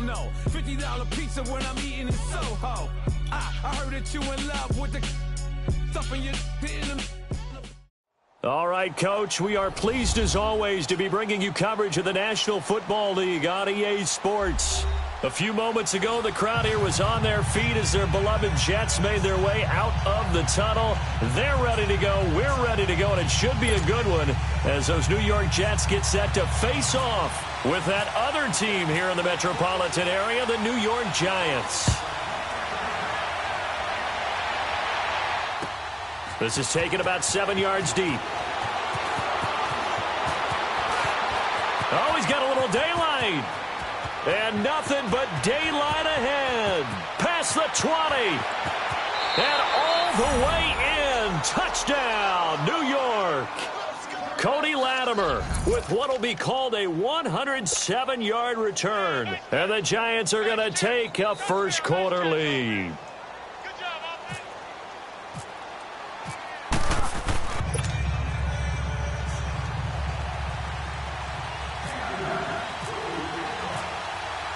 know. $50 pizza when I'm eating in Soho. I heard that you in love with the stuff in your hitting them. All right, Coach, we are pleased as always to be bringing you coverage of the National Football League on EA Sports. A few moments ago, the crowd here was on their feet as their beloved Jets made their way out of the tunnel. They're ready to go. We're ready to go, and it should be a good one as those New York Jets get set to face off with that other team here in the metropolitan area, the New York Giants. This is taken about 7 yards deep. Oh, he's got a little daylight. And nothing but daylight ahead. Past the 20. And all the way in. Touchdown, New York. Cody Latimer with what will be called a 107-yard return. And the Giants are going to take a first quarter lead.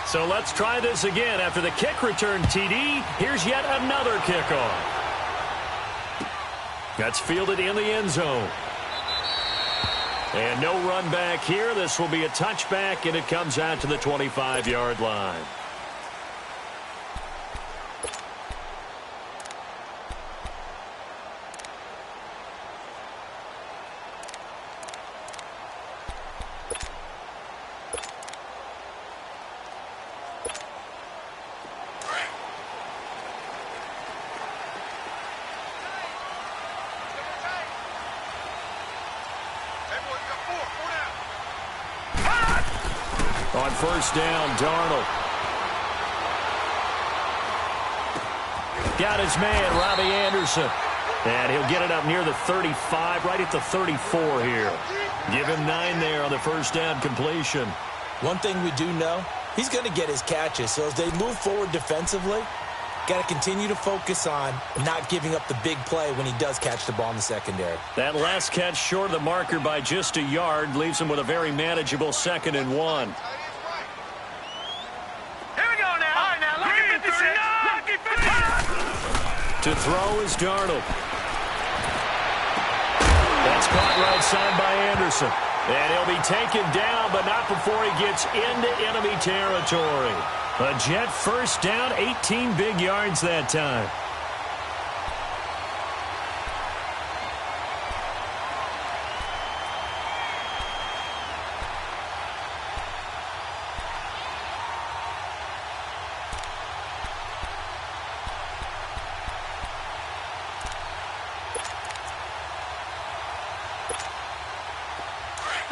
So let's try this again. After the kick return TD, here's yet another kickoff. That's fielded in the end zone. And no run back here. This will be a touchback, and it comes out to the 25-yard line. On first down, Darnold. Got his man, Robbie Anderson. And he'll get it up near the 35, right at the 34 here. Give him 9 there on the first down completion. One thing we do know, he's going to get his catches. So as they move forward defensively, got to continue to focus on not giving up the big play when he does catch the ball in the secondary. That last catch short of the marker by just a yard leaves him with a very manageable 2nd and 1. To throw is Darnold. That's caught right side by Anderson. And he'll be taken down, but not before he gets into enemy territory. A Jet first down, 18 big yards that time.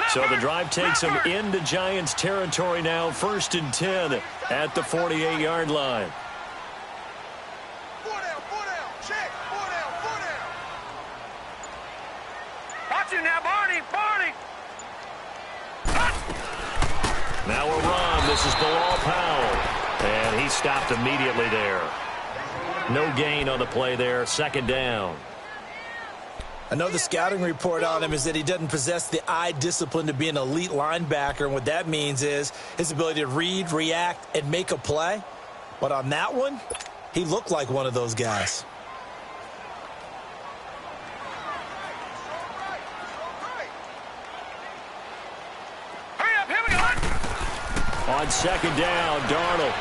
So the drive takes him into Giants territory now, 1st and 10 at the 48-yard line. Watch it now, Barney. Now a run. This is Bilal Powell. And he stopped immediately there. No gain on the play there. 2nd down. I know the scouting report on him is that he doesn't possess the eye discipline to be an elite linebacker. And what that means is his ability to read, react, and make a play. But on that one, he looked like one of those guys. Hurry up, here we go. On 2nd down, Darnold.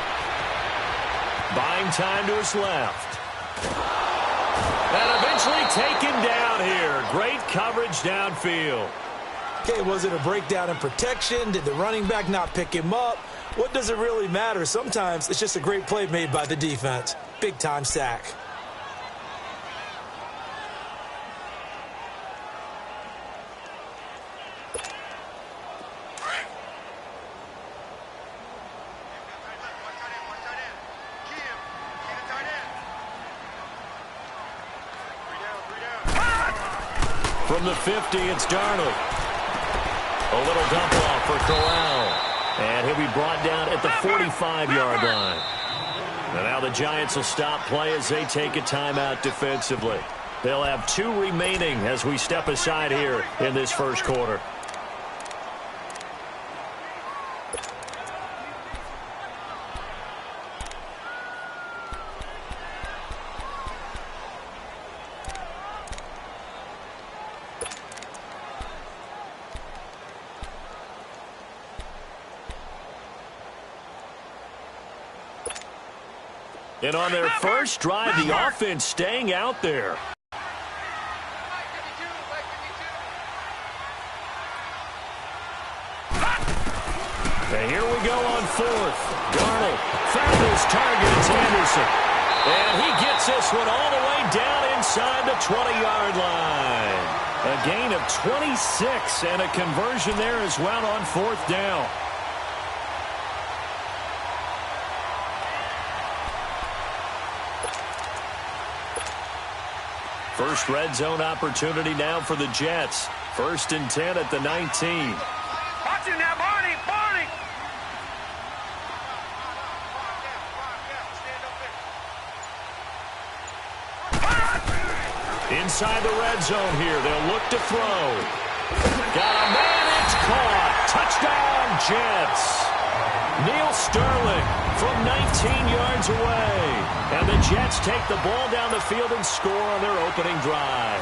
Buying time to his left. And eventually taken down here. Great coverage downfield. Okay, was it a breakdown in protection? Did the running back not pick him up? What does it really matter? Sometimes it's just a great play made by the defense. Big-time sack. From the 50, it's Darnold. A little dump off for Corral. And he'll be brought down at the 45-yard line. And now the Giants will stop play as they take a timeout defensively. They'll have 2 remaining as we step aside here in this first quarter. And on their first drive, the offense staying out there. And here we go on fourth. Darnold found his target. It's Anderson. And he gets this one all the way down inside the 20-yard line. A gain of 26 and a conversion there as well on fourth down. First red zone opportunity now for the Jets. 1st and 10 at the 19. Watch him now, Barney! Barney! Inside the red zone here. They'll look to throw. Got a man. It's caught. Touchdown, Jets. Neil Sterling from 19 yards away. And the Jets take the ball down the field and score on their opening drive.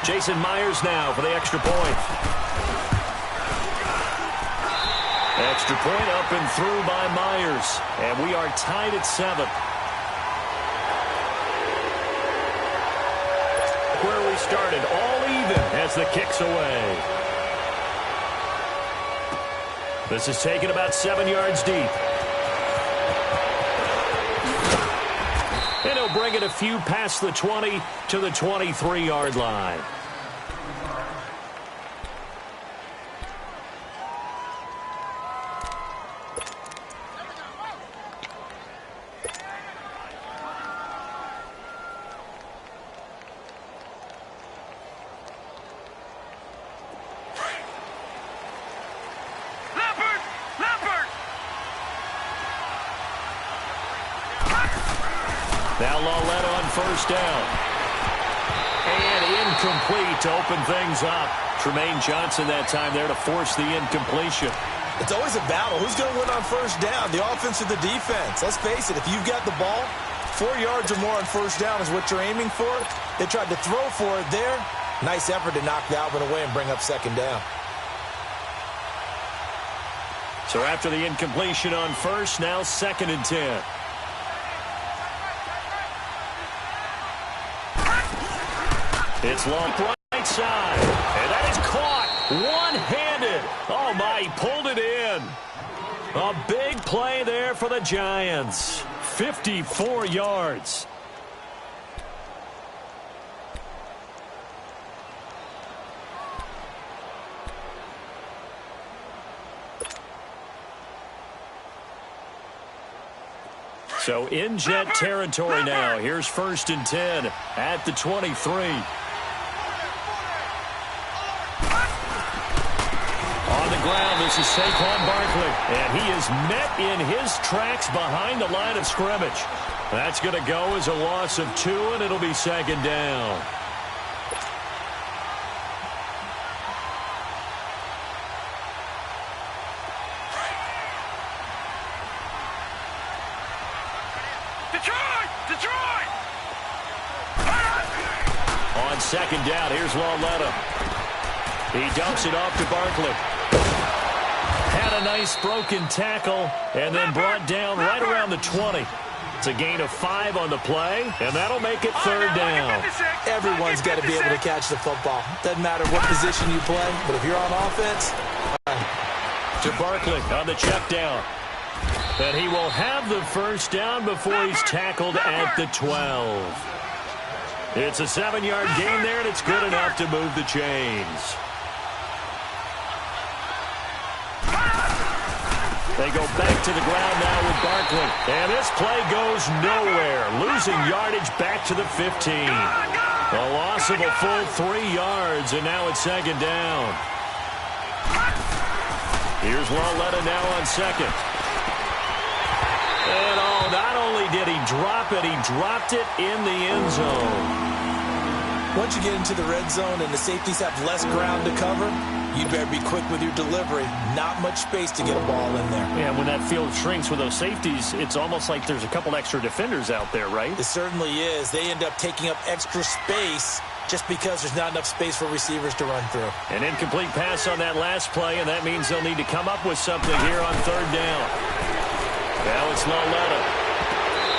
Jason Myers now for the extra point. Extra point up and through by Myers. And we are tied at 7. Where we started, all even as the kick's away. This is taken about 7 yards deep. And he'll bring it a few past the 20 to the 23-yard line. Now Lawletta on first down. And incomplete to open things up. Tremaine Johnson that time there to force the incompletion. It's always a battle. Who's going to win on first down, the offense or the defense? Let's face it, if you've got the ball, 4 yards or more on first down is what you're aiming for. They tried to throw for it there. Nice effort to knock that one away and bring up second down. So after the incompletion on first, now 2nd and 10. It's long right side, and that is caught one-handed. Oh, my, he pulled it in. A big play there for the Giants. 54 yards. So in Jet territory now. Here's 1st and 10 at the 23. Ground, this is Saquon Barkley, and he is met in his tracks behind the line of scrimmage. That's going to go as a loss of 2, and it'll be 2nd down. Detroit! Detroit! On 2nd down, here's Lawletta. He dumps it off to Barkley. Had a nice broken tackle and then brought down right around the 20. It's a gain of 5 on the play, and that'll make it 3rd down. Everyone's got to be able to catch the football. Doesn't matter what position you play, but if you're on offense. To Barkley on the check down. And he will have the 1st down before he's tackled at the 12. It's a 7-yard gain there, and it's good enough to move the chains. They go back to the ground now with Barkley. And this play goes nowhere. Losing yardage back to the 15. A loss of a full 3 yards, and now it's 2nd down. Here's Lawletta now on 2nd. And oh, not only did he drop it, he dropped it in the end zone. Once you get into the red zone and the safeties have less ground to cover, you better be quick with your delivery. Not much space to get a ball in there. Yeah, when that field shrinks with those safeties, it's almost like there's a couple extra defenders out there, right? It certainly is. They end up taking up extra space just because there's not enough space for receivers to run through. An incomplete pass on that last play, and that means they'll need to come up with something here on 3rd down. Now it's Lawletta.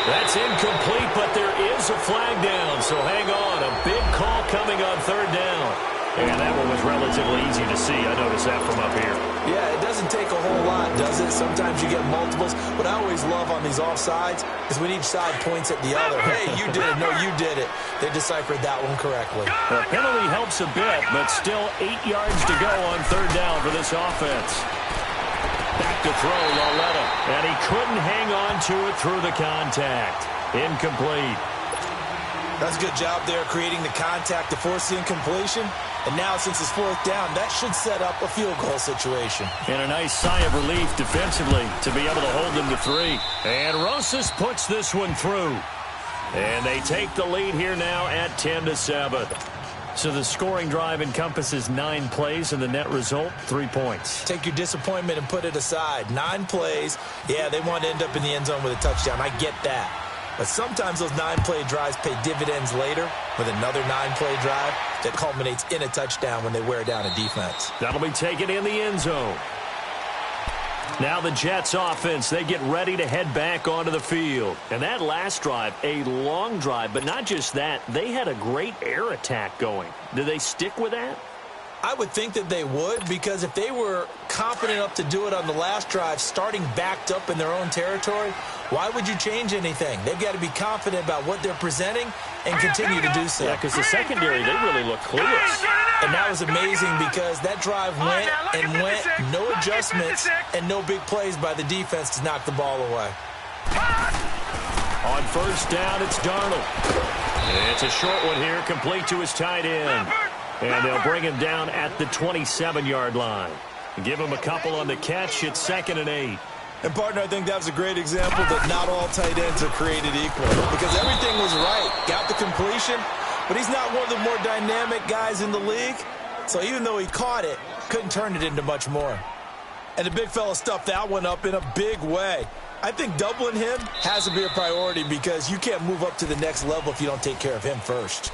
That's incomplete, but there is a flag down, so hang on. A big call coming on third down. And that one was relatively easy to see. I noticed that from up here. Yeah, it doesn't take a whole lot, does it? Sometimes you get multiples. What I always love on these offsides is when each side points at the other. Hey, you did it. No, you did it. They deciphered that one correctly. The penalty helps a bit, but still 8 yards to go on third down for this offense. Back to throw, Lauletta. And he couldn't hang on to it through the contact. Incomplete. That's a good job there creating the contact to force the incompletion. And now, since it's fourth down, that should set up a field goal situation. And a nice sigh of relief defensively to be able to hold them to 3. And Rosas puts this one through. And they take the lead here now at 10-7. So the scoring drive encompasses 9 plays, and the net result, 3 points. Take your disappointment and put it aside. 9 plays. Yeah, they want to end up in the end zone with a touchdown. I get that. But sometimes those 9-play drives pay dividends later with another 9-play drive that culminates in a touchdown when they wear down a defense. That'll be taken in the end zone. Now the Jets offense, they get ready to head back onto the field. And that last drive, a long drive, but not just that, they had a great air attack going. Do they stick with that? I would think that they would, because if they were confident enough to do it on the last drive, starting backed up in their own territory, why would you change anything? They've got to be confident about what they're presenting and continue to do so. Yeah, because the secondary, they really look clueless. And that was amazing because that drive went and went, no adjustments, and no big plays by the defense to knock the ball away. On first down, it's Darnold. It's a short one here, complete to his tight end. And they'll bring him down at the 27-yard line. Give him a couple on the catch. It's 2nd and 8. And, partner, I think that was a great example that not all tight ends are created equal, because everything was right. Got the completion, but he's not one of the more dynamic guys in the league. So even though he caught it, couldn't turn it into much more. And the big fella stuffed that one up in a big way. I think doubling him has to be a priority, because you can't move up to the next level if you don't take care of him first.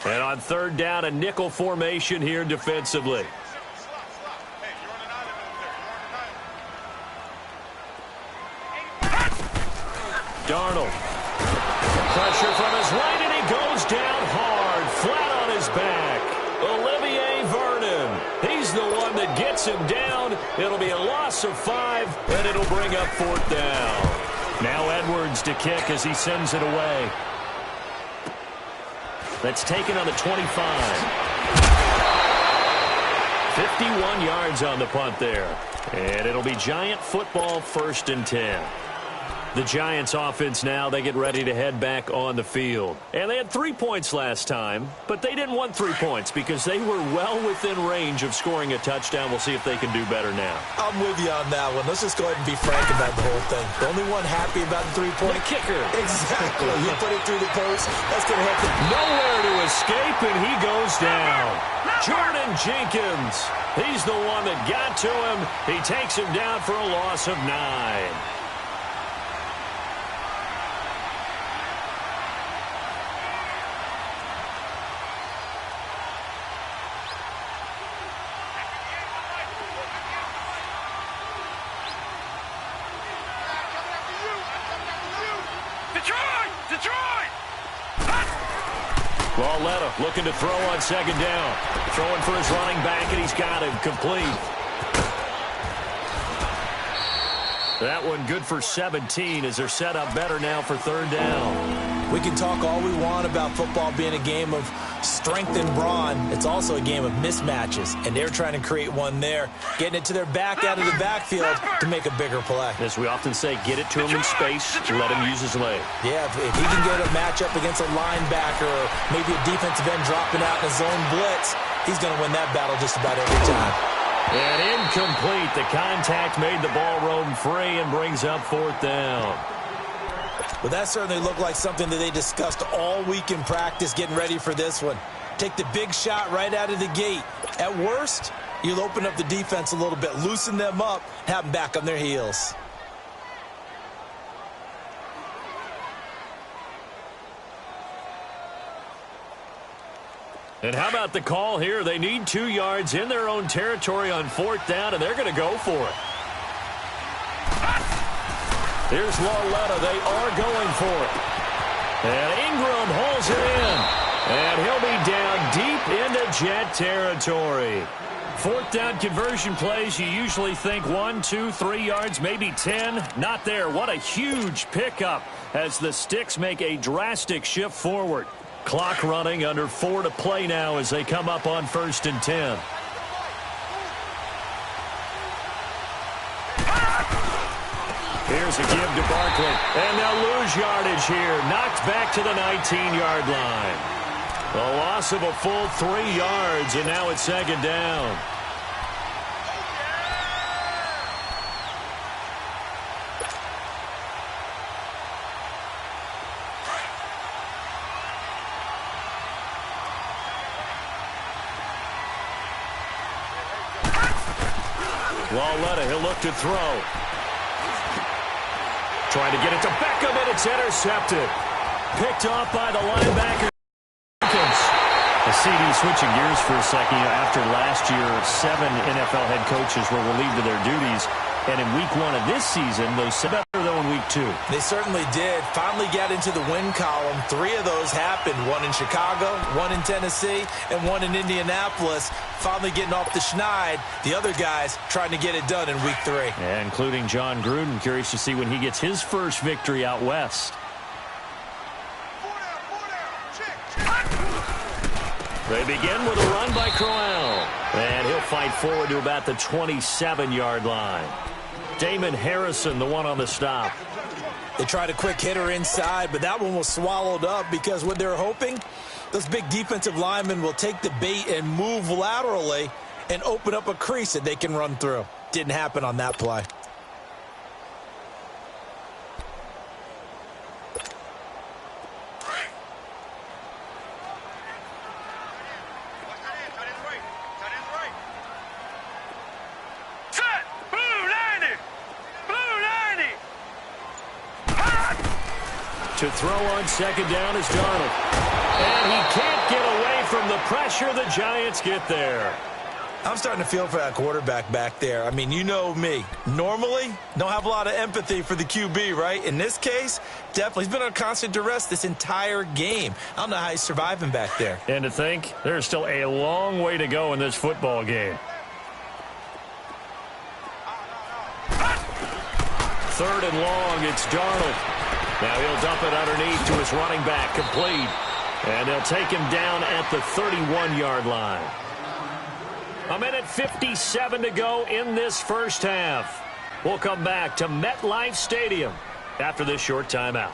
And on third down, a nickel formation here defensively. Darnold. Pressure from his right, and he goes down hard, flat on his back. Olivier Vernon. He's the one that gets him down. It'll be a loss of 5, and it'll bring up 4th down. Now Edwards to kick as he sends it away. That's taken on the 25. 51 yards on the punt there. And it'll be Giant football, 1st and 10. The Giants offense now, they get ready to head back on the field. And they had 3 points last time, but they didn't want 3 points because they were well within range of scoring a touchdown. We'll see if they can do better now. I'm with you on that one. Let's just go ahead and be frank about the whole thing. The only one happy about the 3-point kicker. Exactly. You put it through the post. That's going to help him. Nowhere to escape, and he goes down. Jordan Jenkins. He's the one that got to him. He takes him down for a loss of 9. Lauletta looking to throw on 2nd down. Throwing for his running back, and he's got him complete. That one good for 17 as they're set up better now for 3rd down. We can talk all we want about football being a game of strength and brawn. It's also a game of mismatches, and they're trying to create one there, getting it to their back out of the backfield to make a bigger play. As we often say, get it to him in space, let him use his leg. Yeah, if he can get a matchup against a linebacker or maybe a defensive end dropping out in a zone blitz, he's going to win that battle just about every time. And incomplete. The contact made the ball roam free and brings up 4th down. Well, that certainly looked like something that they discussed all week in practice getting ready for this one. Take the big shot right out of the gate. At worst, you'll open up the defense a little bit, loosen them up, have them back on their heels. And how about the call here? They need 2 yards in their own territory on 4th down, and they're going to go for it. Here's Lauletta. They are going for it. And Ingram holds it in. And he'll be down deep into Jet territory. 4th down conversion plays, you usually think 1, 2, 3 yards, maybe 10. Not there. What a huge pickup as the Sticks make a drastic shift forward. Clock running, under 4 to play now as they come up on 1st and 10. Here's a give to Barkley. And they'll lose yardage here. Knocked back to the 19-yard line. A loss of a full 3 yards, and now it's 2nd down. Lauletta, he'll look to throw. Trying to get it to Beckham, and it's intercepted. Picked off by the linebacker. The CD switching gears for a second. After last year, 7 NFL head coaches were relieved of their duties. And in week 1 of this season, those better though in week 2. They certainly did. Finally got into the win column. 3 of those happened. 1 in Chicago, 1 in Tennessee, and 1 in Indianapolis. Finally getting off the schneid. The other guys trying to get it done in week 3. Yeah, including John Gruden. Curious to see when he gets his first victory out west. They begin with a run by Crowell. And he'll fight forward to about the 27-yard line. Damon Harrison, the one on the stop. They tried a quick hitter inside, but that one was swallowed up because what they're hoping, those big defensive linemen will take the bait and move laterally and open up a crease that they can run through. Didn't happen on that play. To throw on 2nd down is Darnold. And he can't get away from the pressure. The Giants get there. I'm starting to feel for that quarterback back there. I mean, you know me. Normally, don't have a lot of empathy for the QB, right? In this case, definitely. He's been on constant duress this entire game. I don't know how he's surviving back there. And to think, there's still a long way to go in this football game. 3rd and long, it's Darnold. Now he'll dump it underneath to his running back, complete. And they'll take him down at the 31-yard line. 1:57 to go in this first half. We'll come back to MetLife Stadium after this short timeout.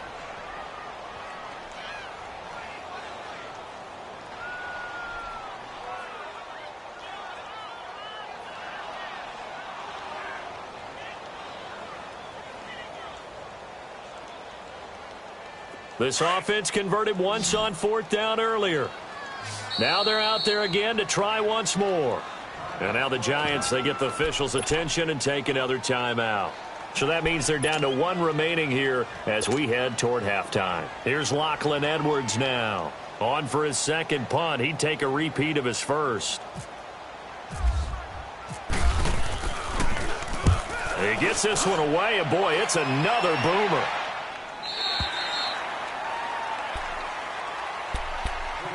This offense converted once on 4th down earlier. Now they're out there again to try once more. And now the Giants, they get the officials' attention and take another timeout. So that means they're down to 1 remaining here as we head toward halftime. Here's Lachlan Edwards now. On for his 2nd punt. He'd take a repeat of his first. He gets this one away, and boy, it's another boomer.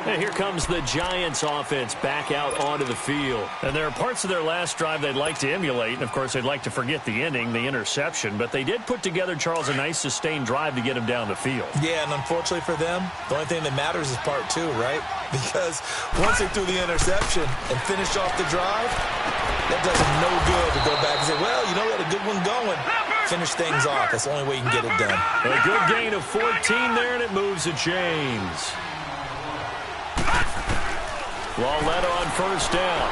And here comes the Giants offense back out onto the field. And there are parts of their last drive they'd like to emulate. And, of course, they'd like to forget the ending, the interception. But they did put together, Charles, a nice sustained drive to get him down the field. Yeah, and unfortunately for them, the only thing that matters is part 2, right? Because once they threw the interception and finished off the drive, that does them no good to go back and say, well, you know, we had a good one going. Finish things off. That's the only way you can get it done. A good gain of 14 there, and it moves the chains. Lauletta on 1st down.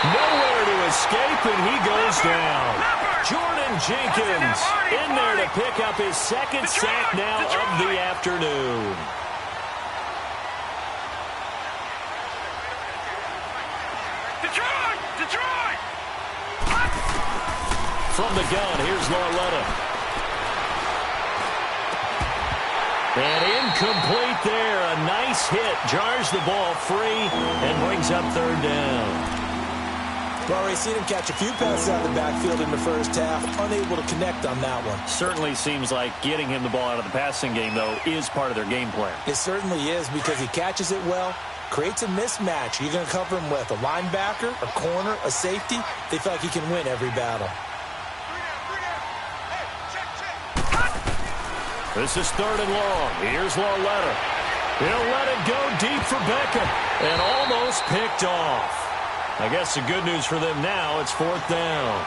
Nowhere to escape, and he goes down. Jordan Jenkins in there to pick up his 2nd sack now of the afternoon. Detroit! From the gun, here's Lauletta. And incomplete there. A nice hit. Jars the ball free and brings up third down. We've already seen him catch a few passes out of the backfield in the first half. Unable to connect on that one. Certainly seems like getting him the ball out of the passing game, though, is part of their game plan. It certainly is because he catches it well, creates a mismatch. You're going to cover him with a linebacker, a corner, a safety. They feel like he can win every battle. This is third and long. Here's Lauletta. He'll let it go deep for Beckham. And almost picked off. I guess the good news for them now, it's fourth down.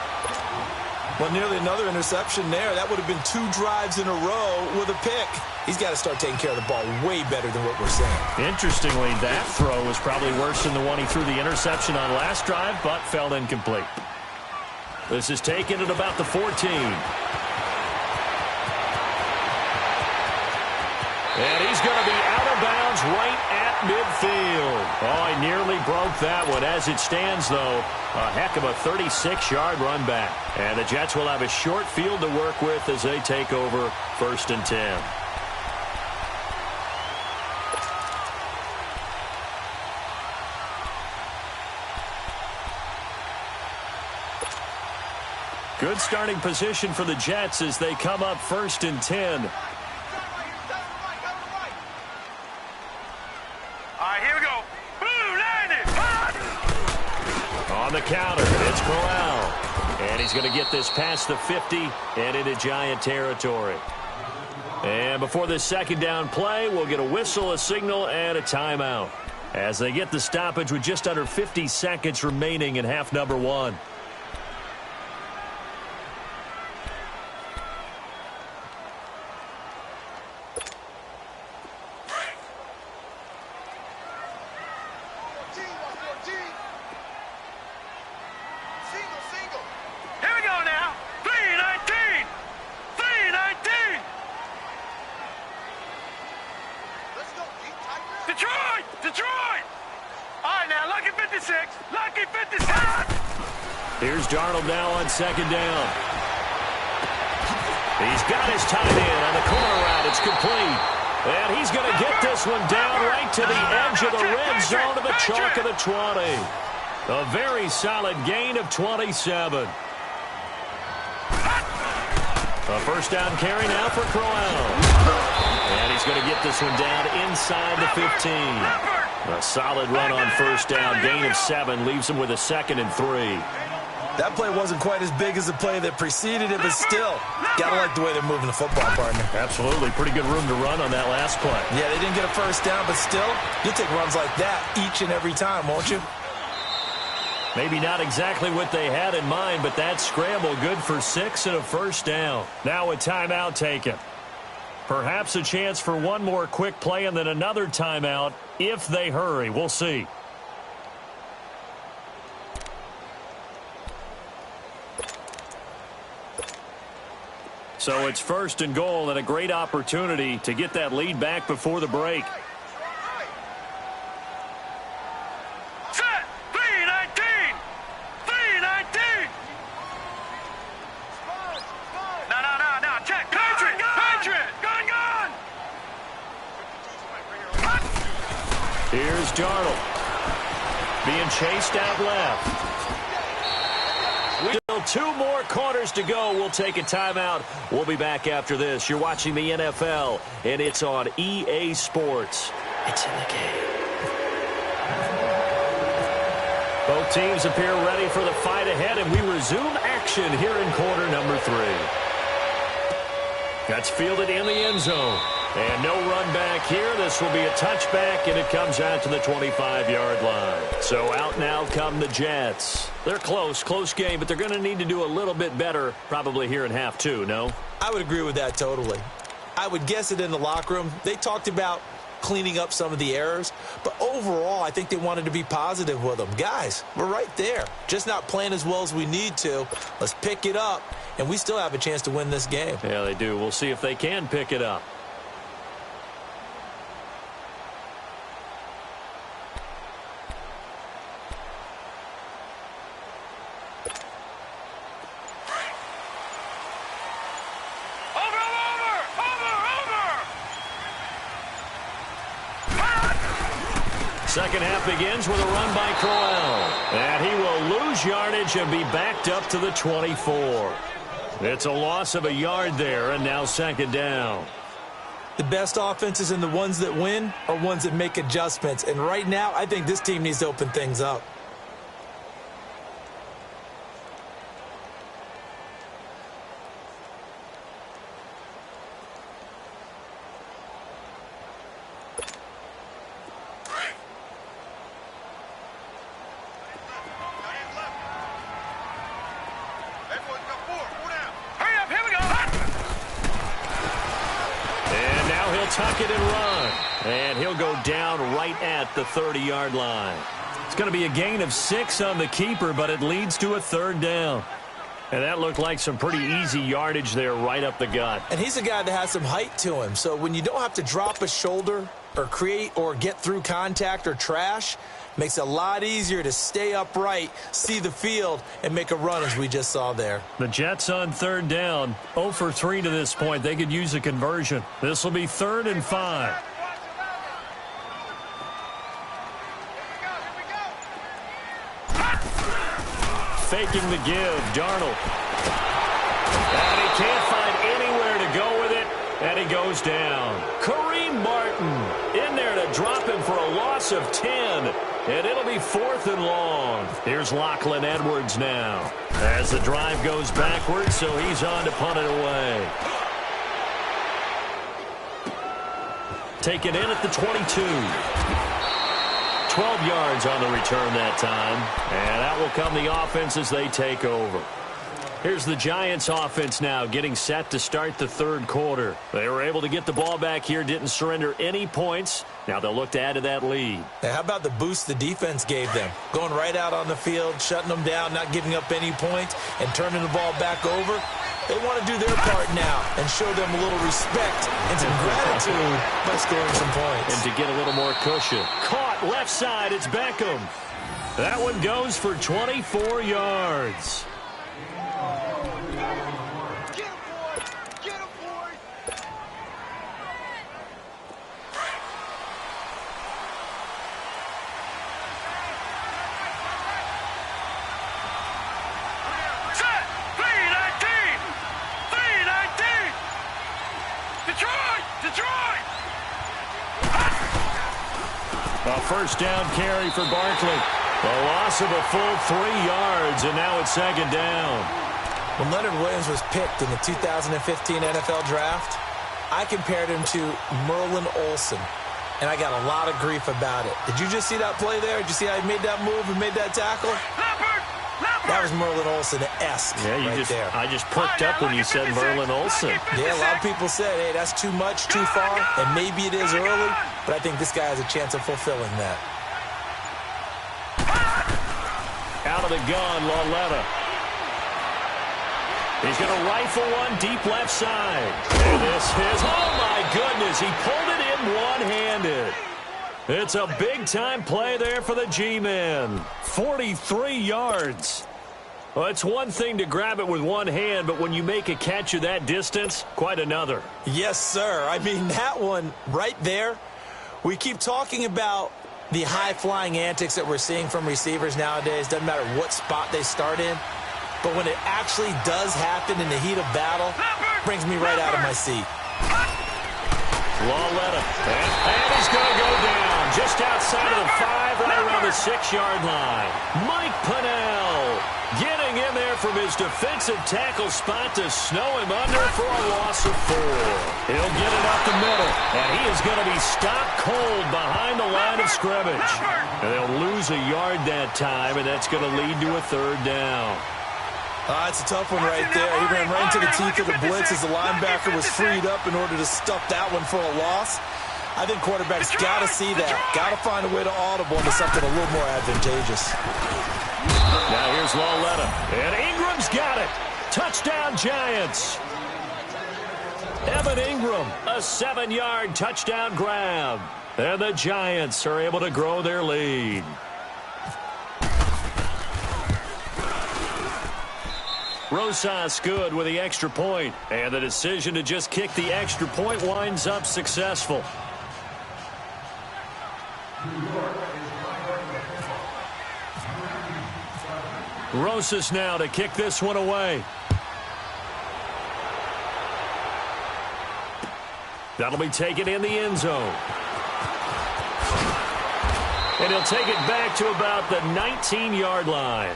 Well, nearly another interception there. That would have been 2 drives in a row with a pick. He's got to start taking care of the ball way better than what we're seeing. Interestingly, that throw was probably worse than the one he threw the interception on last drive, but fell incomplete. This is taken at about the 14. And he's going to be out of bounds right at midfield. Oh, he nearly broke that one. As it stands, though, a heck of a 36-yard run back. And the Jets will have a short field to work with as they take over first and 10. Good starting position for the Jets as they come up first and 10. On the counter, it's Corral. And he's going to get this past the 50 and into Giant territory. And before this second down play, we'll get a whistle, a signal, and a timeout. As they get the stoppage with just under 50 seconds remaining in half number 1. Here's Darnold now on second down. He's got his tight end on the corner route. It's complete. And he's going to get this one down right to the edge of the red zone to the chalk of the 20. A very solid gain of 27. A first down carry now for Crowell. And he's going to get this one down inside the 15. A solid run on first down. Gain of 7 leaves him with a second and 3. That play wasn't quite as big as the play that preceded it, but still, gotta like the way they're moving the football, partner. Absolutely. Pretty good room to run on that last play. Yeah, they didn't get a first down, but still, you'll take runs like that each and every time, won't you? Maybe not exactly what they had in mind, but that scramble good for 6 and a first down. Now a timeout taken. Perhaps a chance for one more quick play and then another timeout if they hurry. We'll see. So it's first and goal and a great opportunity to get that lead back before the break. Set! 3-19! 3-19! No. Check. Patriot! Gun! Here's Darnold. Being chased out left. Still 2 more quarters to go. We'll take a timeout. We'll be back after this. You're watching the NFL, and it's on EA Sports. It's in the game. Both teams appear ready for the fight ahead, and we resume action here in quarter number 3. That's fielded in the end zone. And no run back here. This will be a touchback, and it comes out to the 25-yard line. So out now come the Jets. They're close game, but they're going to need to do a little bit better probably here in half 2, no? I would agree with that totally. I would guess it in the locker room. They talked about cleaning up some of the errors, but overall I think they wanted to be positive with them. Guys, we're right there. Just not playing as well as we need to. Let's pick it up, and we still have a chance to win this game. Yeah, they do. We'll see if they can pick it up. Second half begins with a run by Crowell. And he will lose yardage and be backed up to the 24. It's a loss of a yard there, and now second down. The best offenses and the ones that win are ones that make adjustments. And right now, I think this team needs to open things up. Tuck it and run. And he'll go down right at the 30-yard line. It's going to be a gain of 6 on the keeper, but it leads to a third down. And that looked like some pretty easy yardage there right up the gut. And he's a guy that has some height to him. So when you don't have to drop a shoulder or create or get through contact or trash, makes it a lot easier to stay upright, see the field, and make a run as we just saw there. The Jets on third down, 0 for 3 to this point. They could use a conversion. This will be 3rd and 5. Faking the give, Darnold. And he can't find anywhere to go with it, and he goes down. Kareem Martin in there to drop him for a loss of 10. And it'll be 4th and long. Here's Lachlan Edwards now. As the drive goes backwards, so he's on to punt it away. Taken in at the 22. 12 yards on the return that time. And that will come the offense as they take over. Here's the Giants offense now getting set to start the third quarter. They were able to get the ball back here, didn't surrender any points. Now they'll look to add to that lead. Now, how about the boost the defense gave them? Going right out on the field, shutting them down, not giving up any points, and turning the ball back over. They want to do their part now and show them a little respect and some gratitude by scoring some points. And to get a little more cushion. Caught left side, it's Beckham. That one goes for 24 yards. A first down carry for Barkley. A loss of a full 3 yards, and now it's second down. When Leonard Williams was picked in the 2015 NFL Draft, I compared him to Merlin Olsen, and I got a lot of grief about it. Did you just see that play there? Did you see how he made that move and made that tackle? That was Merlin Olsen-esque there. I just perked up when you said Merlin Olsen. Yeah, a lot of people said, hey, that's too much, too far, and maybe it is early, but I think this guy has a chance of fulfilling that. Out of the gun, Lauletta. He's going to rifle one deep left side. And this is, oh my goodness, he pulled it in one-handed. It's a big-time play there for the G-men. 43 yards. Well, it's one thing to grab it with one hand, but when you make a catch of that distance, quite another. Yes, sir. I mean, that one right there, we keep talking about the high-flying antics that we're seeing from receivers nowadays. Doesn't matter what spot they start in. But when it actually does happen in the heat of battle, it brings me right out of my seat. Lauletta. And he's going to go down just outside of the 5, right around the 6-yard line. Mike Pennell getting in there from his defensive tackle spot to snow him under for a loss of 4. He'll get it up the middle, and he is going to be stopped cold behind the line of scrimmage. And they'll lose a yard that time, and that's going to lead to a third down. It's a tough one right there. He ran right into the teeth of the blitz as the linebacker was freed up in order to stuff that one for a loss. I think quarterbacks got to see that. Got to find a way to audible into something a little more advantageous. Now here's Lauletta. And Ingram's got it. Touchdown, Giants. Evan Ingram, a 7-yard touchdown grab. And the Giants are able to grow their lead. Rosas good with the extra point, and the decision to just kick the extra point winds up successful. New York is Rosas now to kick this one away. That'll be taken in the end zone. And he'll take it back to about the 19-yard line.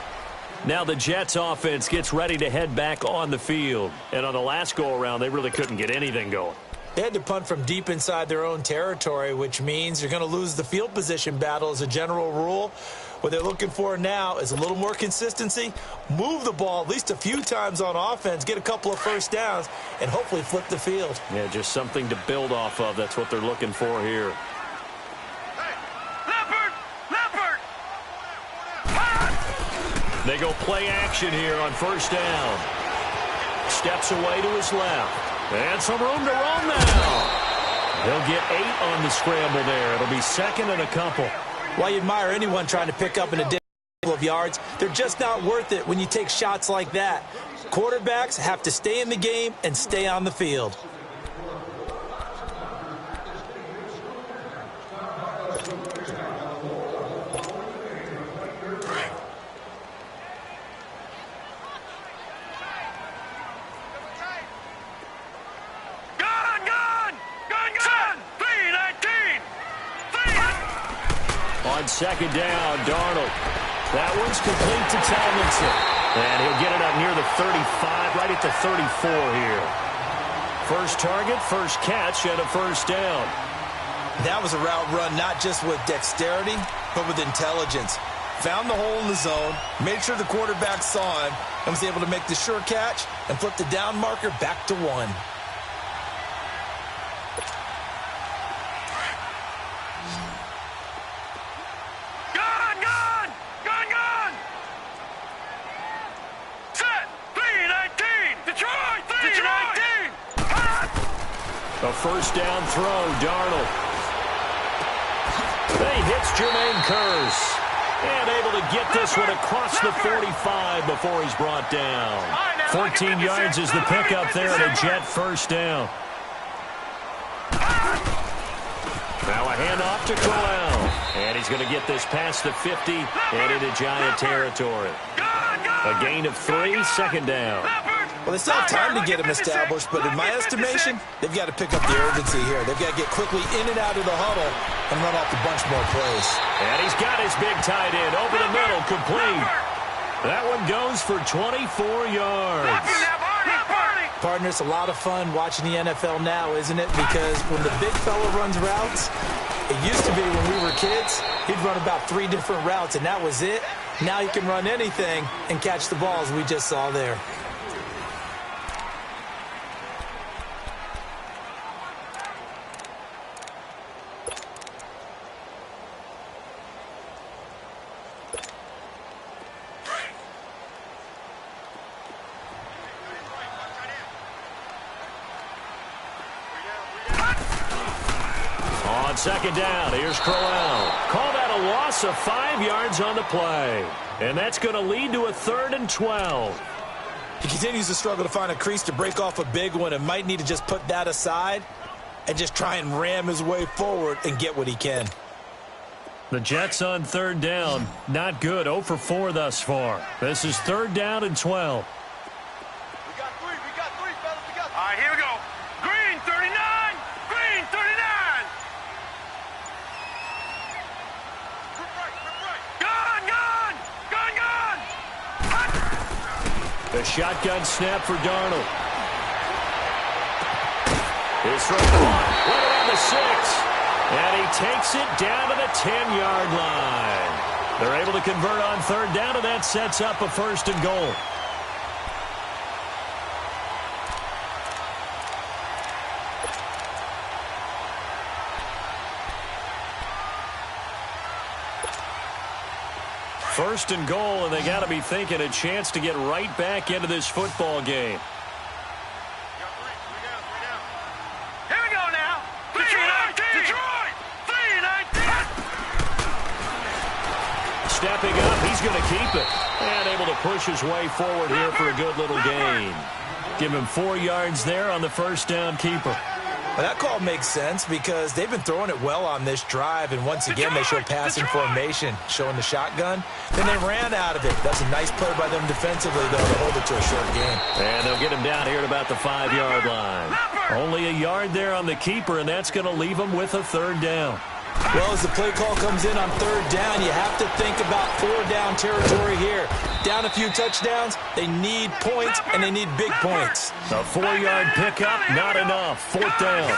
Now the Jets offense gets ready to head back on the field. And on the last go-around, they really couldn't get anything going. They had to punt from deep inside their own territory, which means you're going to lose the field position battle as a general rule. What they're looking for now is a little more consistency, move the ball at least a few times on offense, get a couple of first downs, and hopefully flip the field. Yeah, just something to build off of. That's what they're looking for here. They go play action here on first down. Steps away to his left. And some room to roam now. They'll get 8 on the scramble there. It'll be second and a couple. While you admire anyone trying to pick up an additional of yards, they're just not worth it when you take shots like that. Quarterbacks have to stay in the game and stay on the field. Second down, Darnold. That one's complete to Tomlinson. And he'll get it up near the 35, right at the 34 here. First target, first catch, and a first down. That was a route run not just with dexterity, but with intelligence. Found the hole in the zone, made sure the quarterback saw him, and was able to make the sure catch and flip the down marker back to 1. A first down throw, Darnold. He hits Jermaine Kearse. And able to get this one across the 45 before he's brought down. 14 yards is the pickup there and a Jet first down. Now a handoff to Crowell. And he's going to get this past the 50 and into Giant territory. A gain of 3, second down. Well, they still have time to get him established, but in my estimation, they've got to pick up the urgency here. They've got to get quickly in and out of the huddle and run off a bunch more plays. And he's got his big tight end over the middle, complete. That one goes for 24 yards. Partner, it's a lot of fun watching the NFL now, isn't it? Because when the big fella runs routes, it used to be when we were kids, he'd run about 3 different routes, and that was it. Now he can run anything and catch the balls we just saw there. Second down, here's Crowell. Call that a loss of 5 yards on the play. And that's going to lead to a 3rd and 12. He continues to struggle to find a crease to break off a big one and might need to just put that aside and just try and ram his way forward and get what he can. The Jets on 3rd down. Not good. 0 for 4 thus far. This is 3rd down and 12. We got 3, fellas. All right, here we go. Green, 39. Green, 39. The shotgun snap for Darnold. His throw caught. Right around the 6. And he takes it down to the 10-yard line. They're able to convert on 3rd down, and that sets up a 1st and goal. First and goal, and they got to be thinking a chance to get right back into this football game. Here we go now. Detroit. 3-19. Stepping up, he's going to keep it. And able to push his way forward here for a good little gain. Give him 4 yards there on the first down keeper. Well, that call makes sense because they've been throwing it well on this drive, and once again they show passing formation, showing the shotgun. Then they ran out of it. That's a nice play by them defensively, though, to hold it to a short game. And they'll get him down here at about the 5-yard line. Only a yard there on the keeper, and that's going to leave him with a third down. Well, as the play call comes in on third down, you have to think about four-down territory here. Down a few touchdowns, they need points, and they need big points. A 4-yard pickup, not enough. Fourth down.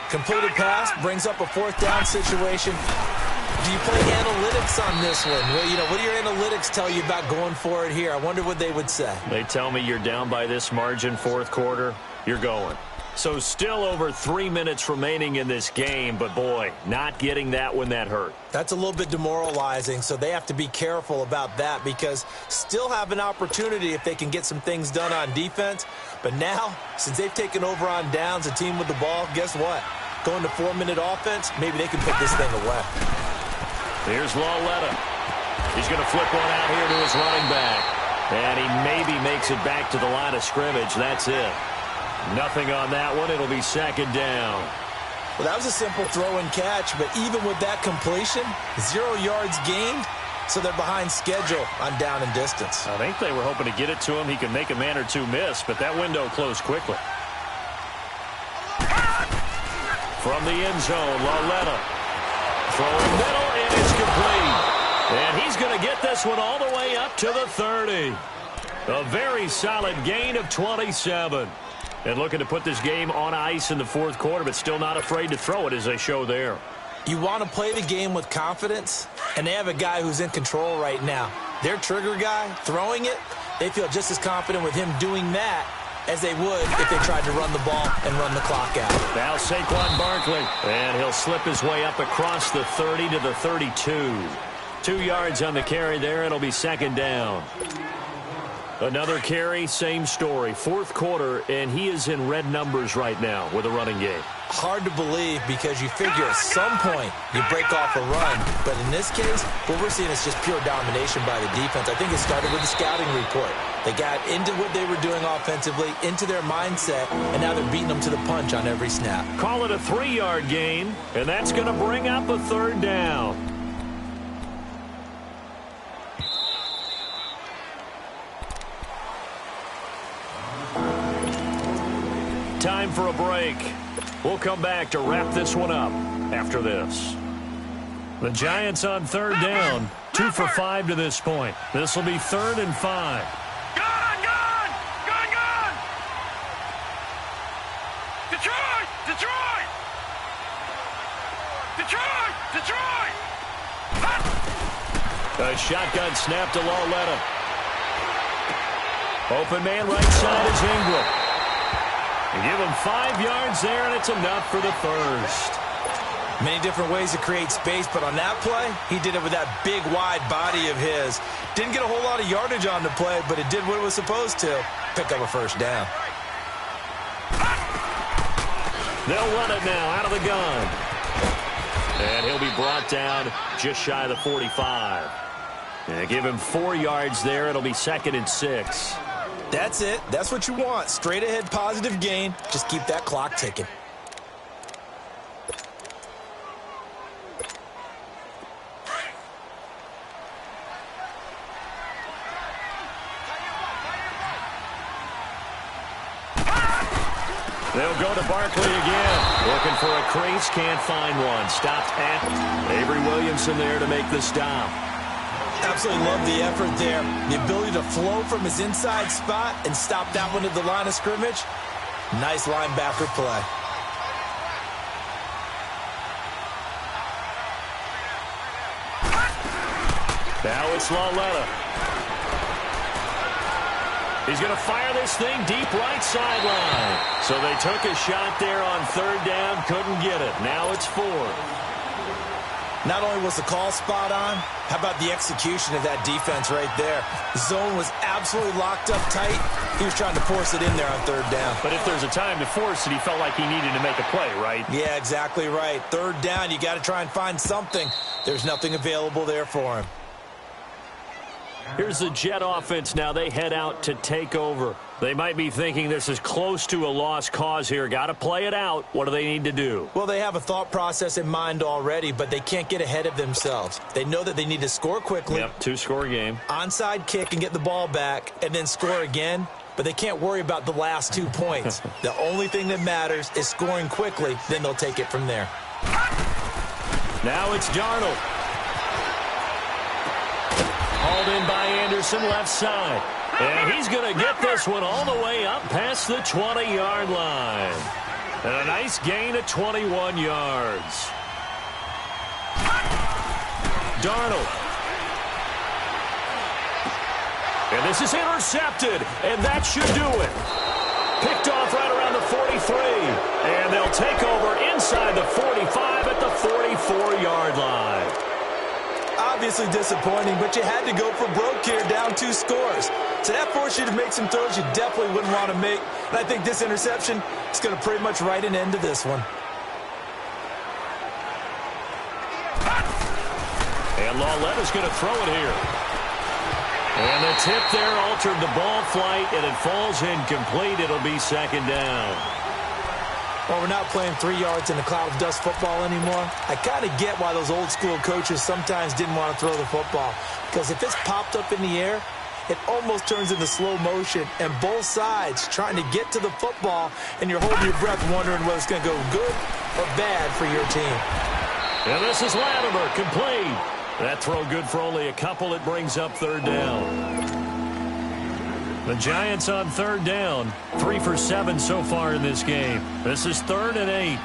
Completed pass brings up a fourth down situation. Do you play analytics on this one? Well, what do your analytics tell you about going for it here? I wonder what they would say. They tell me you're down by this margin, fourth quarter, you're going. So still over 3 minutes remaining in this game, but boy, not getting that when that hurt. That's a little bit demoralizing, so they have to be careful about that because still have an opportunity if they can get some things done on defense. But now, since they've taken over on downs, a team with the ball, guess what? Going to 4-minute offense, maybe they can put this thing away. Here's Lawletta. He's going to flip one out here to his running back. And he maybe makes it back to the line of scrimmage. That's it. Nothing on that one. It'll be second down. Well, that was a simple throw and catch, but even with that completion, 0 yards gained, so they're behind schedule on down and distance. I think they were hoping to get it to him. He could make a man or two miss, but that window closed quickly. From the end zone, Lawletta. Throwing middle, and it's complete. And he's going to get this one all the way up to the 30. A very solid gain of 27. And looking to put this game on ice in the fourth quarter, but still not afraid to throw it as they show there. You want to play the game with confidence, and they have a guy who's in control right now. Their trigger guy, throwing it, they feel just as confident with him doing that as they would if they tried to run the ball and run the clock out. Now Saquon Barkley, and he'll slip his way up across the 30 to the 32. 2 yards on the carry there. It'll be second down. Another carry, same story. Fourth quarter, and he is in red numbers right now with a running game. Hard to believe because you figure at some point you break off a run. But in this case, what we're seeing is just pure domination by the defense. I think it started with the scouting report. They got into what they were doing offensively, into their mindset, and now they're beating them to the punch on every snap. Call it a 3-yard gain, and that's going to bring up a third down. Time for a break. We'll come back to wrap this one up after this. The Giants on third down. 2 for 5 to this point. This will be 3rd and 5. Gone! Detroit! A shotgun snap to Lawletta. Open man right side is Ingram. Give him 5 yards there, and it's enough for the first. Many different ways to create space, but on that play, he did it with that big, wide body of his. Didn't get a whole lot of yardage on the play, but it did what it was supposed to. Pick up a first down. They'll run it now out of the gun. And he'll be brought down just shy of the 45. And give him 4 yards there. It'll be 2nd and 6. That's it. That's what you want. Straight ahead, positive gain. Just keep that clock ticking. They'll go to Barkley again. Looking for a crease, can't find one. Stopped at Avery Williamson there to make the stop. Absolutely love the effort there. The ability to flow from his inside spot and stop that one at the line of scrimmage. Nice linebacker play. Now it's Lawletta. He's going to fire this thing deep right sideline. So they took a shot there on third down, couldn't get it. Now it's 4th. Not only was the call spot on, how about the execution of that defense right there? The zone was absolutely locked up tight. He was trying to force it in there on third down. But if there's a time to force it, he felt like he needed to make a play, right? Yeah, exactly right. Third down, you got to try and find something. There's nothing available there for him. Here's the Jet offense now. They head out to take over. They might be thinking this is close to a lost cause here. Got to play it out. What do they need to do? Well, they have a thought process in mind already, but they can't get ahead of themselves. They know that they need to score quickly. Yep, two-score game. Onside kick and get the ball back and then score again, but they can't worry about the last 2 points. The only thing that matters is scoring quickly, then they'll take it from there. Now it's Darnold. Hauled in by Anderson, left side. And he's going to get this one all the way up past the 20-yard line. And a nice gain of 21 yards. Darnold. And this is intercepted, and that should do it. Picked off right around the 43. And they'll take over inside the 45 at the 44-yard line. Obviously disappointing, but you had to go for broke here, down 2 scores. So that forced you to make some throws you definitely wouldn't want to make. And I think this interception is going to pretty much write an end to this one. And Lauletta's going to throw it here. And the tip there altered the ball flight, and it falls incomplete. It'll be second down. Well, we're not playing 3 yards in a cloud of dust football anymore. I kind of get why those old school coaches sometimes didn't want to throw the football. Because if it's popped up in the air, it almost turns into slow motion. And both sides trying to get to the football, and you're holding your breath wondering whether it's going to go good or bad for your team. And this is Latimer, complete. That throw good for only a couple. It brings up third down. The Giants on third down, 3 for 7 so far in this game. This is 3rd and 8.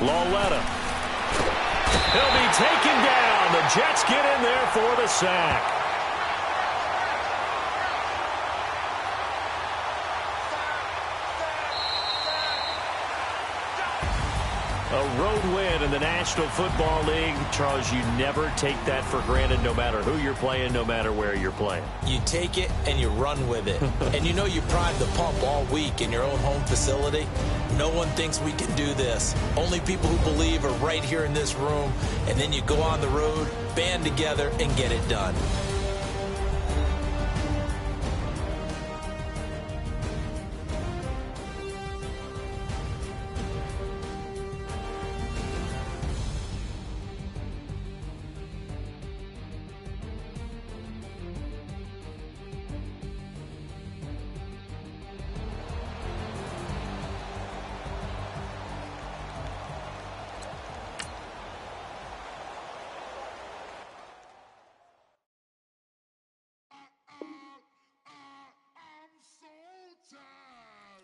Lauletta. He'll be taken down. The Jets get in there for the sack. A road win in the National Football League. Charles, you never take that for granted no matter who you're playing, no matter where you're playing. You take it and you run with it. And you know you primed the pump all week in your own home facility. No one thinks we can do this. Only people who believe are right here in this room. And then you go on the road, band together, and get it done.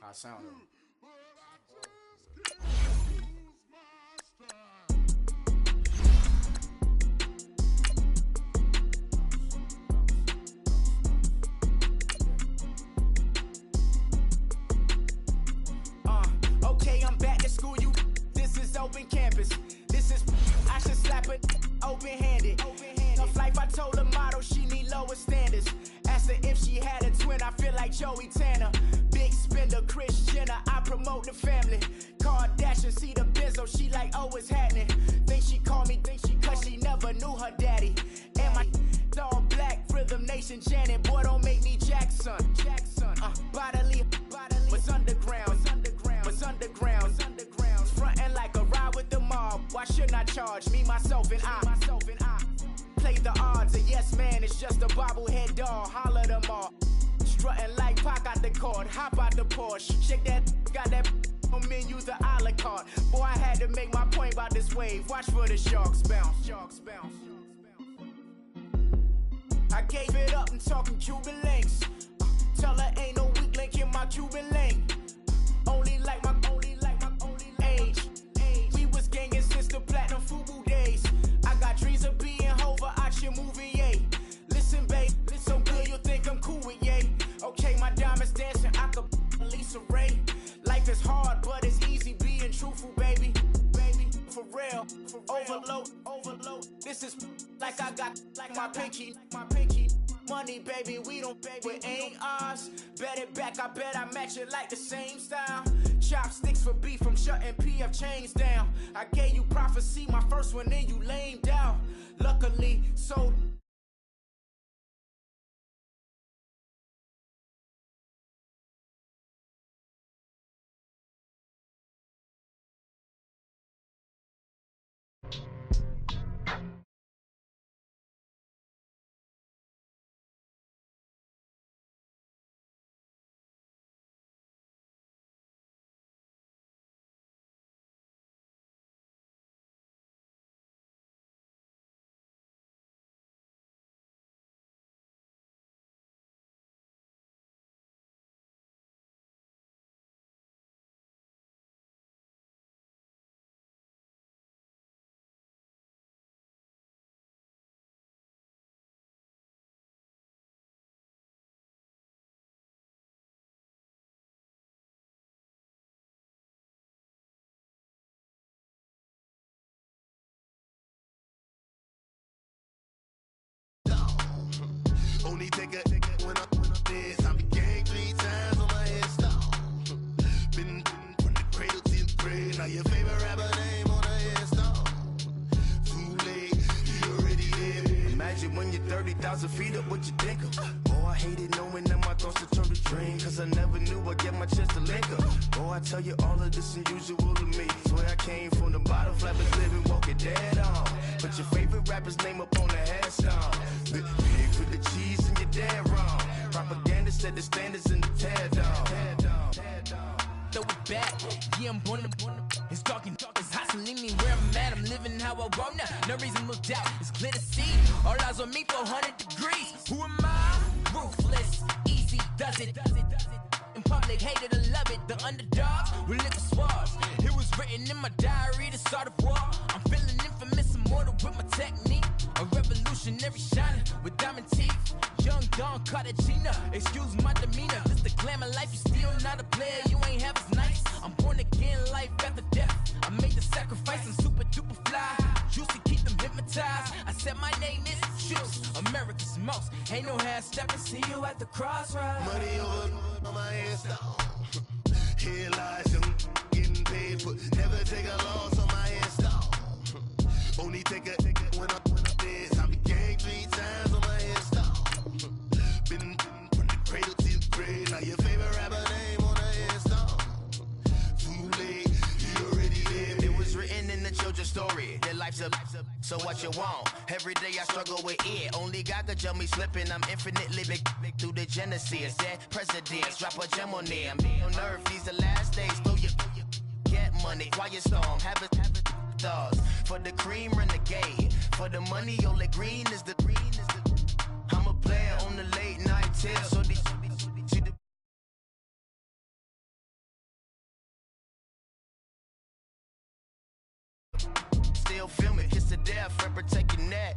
I sound him. Okay, I'm back to school. This is open campus. This is I should slap it open-handed. Tough life, I told her motto she need lower standards. Asked her if she had a twin. I feel like Joey Tanner. Big spender, Kris Jenner, I promote the family. Kardashian, see the Benzo, she like, oh, it's happening. Think she called me, cause she never knew her daddy. And my all black, Rhythm Nation, Janet, boy, don't make me Jackson. Bodily, was underground, frontin' like a ride with the mob. Why shouldn't I charge me, myself, and I? Play the odds, a yes man, it's just a bobblehead doll, holler them all. Strutting like Pac out the court, hop out the Porsche. Shake that, got that on menu, the a la carte. Boy, I had to make my point about this wave. Watch for the sharks bounce. I gave it up and talking Cuban links. Tell her ain't no weak link in my Cuban link. Only like my age. We was gangin' since the platinum FUBU days. I got dreams of being Hova out your movie, yay. Listen, babe, so good you'll think I'm cool with yay. Okay, my diamonds dancing, I could Lisa Ray. Life is hard, but it's easy being truthful, baby. For real, overload. This is like I got like my pinky. Money, baby, we don't pay, it ain't ours. Bet it back, I bet I match it like the same style. Chopsticks for beef from shutting PF chains down. I gave you prophecy, my first one, then you lamed out. Luckily, so 30,000 feet up, what you think of? Oh, I hated knowing that my thoughts would turn to dream, cause I never knew I'd get my chance to link up. Oh, I tell you all of this unusual to me. Swear I came from the bottom, flappers living, walking dead on. Put your favorite rapper's name up on the headstone. Big put the cheese and you're dead wrong. Propaganda set the standards in the tear down. Throw it back, yeah, I'm born to. It's dark and dark, it's hot, so leave me where I'm at. I'm living how I want now. No reason to look out, it's clear to see. All eyes on me, 400 degrees. Who am I? Ruthless, easy, does it. In public, hated or love it. The underdogs with liquor swabs. It was written in my diary to start a war. I'm feeling infamous, immortal with my technique. A revolutionary shining with diamond teeth. Young Don Cartagena, excuse my demeanor. This the glamour life, you still not a player. You ain't half as nice. I'm born again, life after death. I made the sacrifice, I'm super duper fly. Used to keep them hypnotized. I said my name is Juice, America's most. Ain't no half stepping, see you at the crossroads. Money over on my headstone. Here lies them getting paid for. Never take a loss on my headstone. Only take a when I'm dead. I be gang 3 times on my headstone. Been from the cradle to the grave. Now your favorite rapper name on the headstone. Too late, you already lived. It was written in the children's story. Their life's a so what you want? Every day I struggle with it. Only God could jump me slipping. I'm infinitely big through the genesis. Dead presidents, drop a gem on them. On earth, these the last days. Throw your get money, quiet storm. Have it thoughts. For the cream, renegade. For the money, only green is the green is the. I'm a player on the late night tip. So these still film it, kiss to death, and protect your neck.